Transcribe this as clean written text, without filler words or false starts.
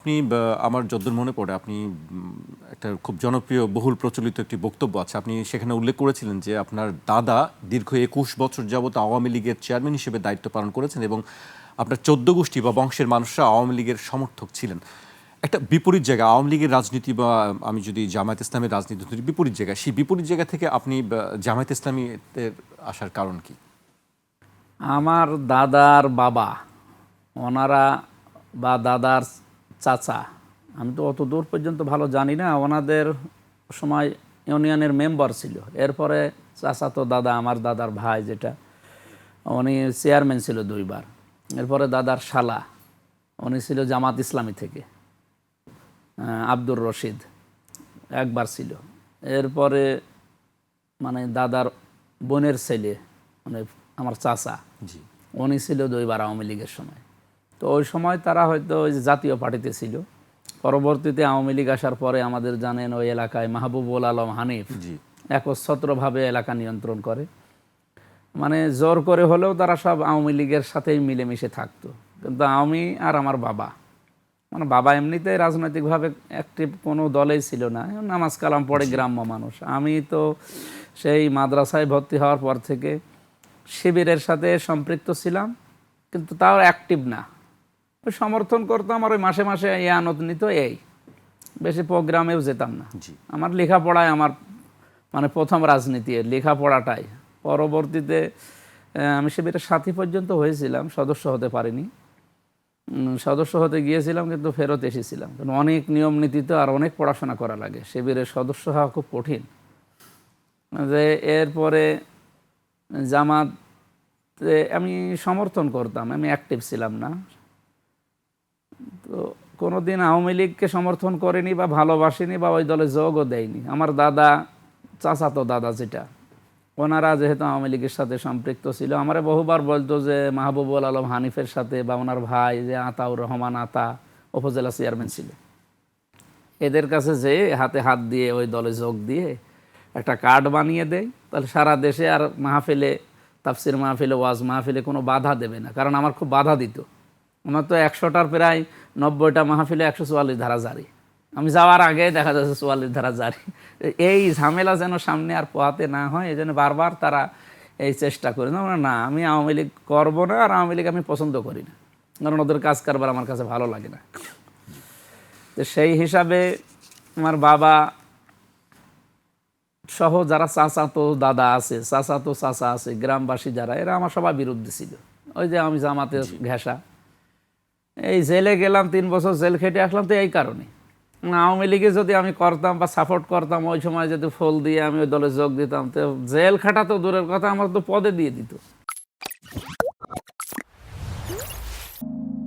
আপনি আমার যদ্দূর মনে পড়ে আপনি একটা খুব জনপ্রিয় বহুল প্রচলিত একটি বক্তব্য আছে। আপনি সেখানে উল্লেখ করেছিলেন যে আপনার দাদা দীর্ঘ ২১ বছর যাবৎ আওয়ামী লীগের চেয়ারম্যান হিসেবে দায়িত্ব পালন করেছেন এবং আপনার ১৪ গোষ্ঠী বা বংশের মানুষরা আওয়ামী লীগের সমর্থক ছিলেন। একটা বিপরীত জায়গা আওয়ামী লীগের রাজনীতি বা আমি যদি জামায়াত ইসলামের রাজনীতি ধরি বিপরীত জায়গা, সেই বিপরীত জায়গা থেকে আপনি জামায়াত ইসলামীতে আসার কারণ কি? আমার দাদার বাবা ওনারা বা দাদার চাচা, আমি তো অত দূর পর্যন্ত ভালো জানি না, ওনাদের সময় ইউনিয়নের মেম্বার ছিল। এরপরে চাচা তো দাদা, আমার দাদার ভাই যেটা, উনি চেয়ারম্যান ছিল ২ বার। এরপরে দাদার শালা, উনি ছিল জামাত ইসলামী থেকে, আব্দুর রশিদ, একবার ছিল। এরপরে মানে দাদার বোনের ছেলে মানে আমার চাচা, উনি ছিল ২ বার আওয়ামী লীগের সময়। তো ওই সময় তারা হয়তো ওই যে জাতীয় পার্টিতে ছিল। পরবর্তীতে আওয়ামী লীগ আসার পরে আমাদের জানেন ওই এলাকায় মাহবুবুল আলম হানিফ একচ্ছত্রভাবে এলাকা নিয়ন্ত্রণ করে। মানে জোর করে হলেও তারা সব আওয়ামী লীগের সাথেই মিলেমিশে থাকতো। কিন্তু আমি আর আমার বাবা, মানে বাবা এমনিতেই রাজনৈতিকভাবে অ্যাক্টিভ কোনো দলেই ছিল না, নামাজ কালাম পড়ে গ্রাম্য মানুষ। আমি তো সেই মাদ্রাসায় ভর্তি হওয়ার পর থেকে শিবিরের সাথে সম্পৃক্ত ছিলাম, কিন্তু তাও অ্যাক্টিভ না। ওই সমর্থন করতাম আর ওই মাসে মাসে ইয়ানত নিত, এই বেশি প্রোগ্রামেও যেতাম না। আমার লেখাপড়ায় আমার মানে প্রথম রাজনীতি লেখাপড়াটাই। পরবর্তীতে আমি শিবিরের সাথী পর্যন্ত হয়েছিলাম, সদস্য হতে পারিনি। সদস্য হতে গিয়েছিলাম কিন্তু ফেরত এসেছিলাম, কারণ অনেক নিয়ম নীতিতে আর অনেক পড়াশোনা করা লাগে, শিবিরের সদস্য হওয়া খুব কঠিন। যে এরপরে জামাতে আমি সমর্থন করতাম, আমি অ্যাক্টিভ ছিলাম না। তো কোনোদিন আওয়ামী লীগকে সমর্থন করেনি বা ভালোবাসিনি বা ওই দলে যোগও দেয়নি। আমার দাদা, চাচাতো দাদা যেটা, ওনারা যেহেতু আওয়ামী লীগের সাথে সম্পৃক্ত ছিল, আমারে বহুবার বলতো যে মাহবুবুল আলম হানিফের সাথে বা ওনার ভাই যে আতাউর রহমান আতা উপজেলা চেয়ারম্যান ছিল, এদের কাছে যেয়ে হাতে হাত দিয়ে ওই দলে যোগ দিয়ে একটা কার্ড বানিয়ে দেয়, তাহলে সারা দেশে আর মাহফিলে, তাফসির মাহফিলে, ওয়াজ মাহফিলে কোনো বাধা দেবে না। কারণ আমার খুব বাধা দিত। আমার তো ১০০টার প্রায় ৯০টা মাহফিলে ১৪৪ ধারা জারি। আমি যাওয়ার আগে দেখা যাচ্ছে ৪৪ ধারা জারি। এই ঝামেলা যেন সামনে আর পোহাতে না হয়, এই জন্য বারবার তারা এই চেষ্টা করে না, না আমি আওয়ামী লীগ করবো না, আর আওয়ামী লীগ আমি পছন্দ করি না, কারণ ওদের কাজ কারবার আমার কাছে ভালো লাগে না। তো সেই হিসাবে আমার বাবা সহ যারা চাচাতো দাদা আছে, চাচাতো চাচা আছে, গ্রামবাসী যারা, এরা আমার সবার বিরুদ্ধে ছিল। ওই যে আমি জামাতের ঘেঁষা, এই জেলে গেলাম ৩ বছর, জেল খেটে আসলাম তো এই কারণে। আওয়ামী লীগে যদি আমি করতাম বা সাপোর্ট করতাম, ওই সময় যদি ফল দিয়ে আমি ওই দলে যোগ দিতাম, তো জেল খাটা তো দূরের কথা, আমার তো পদে দিয়ে দিত।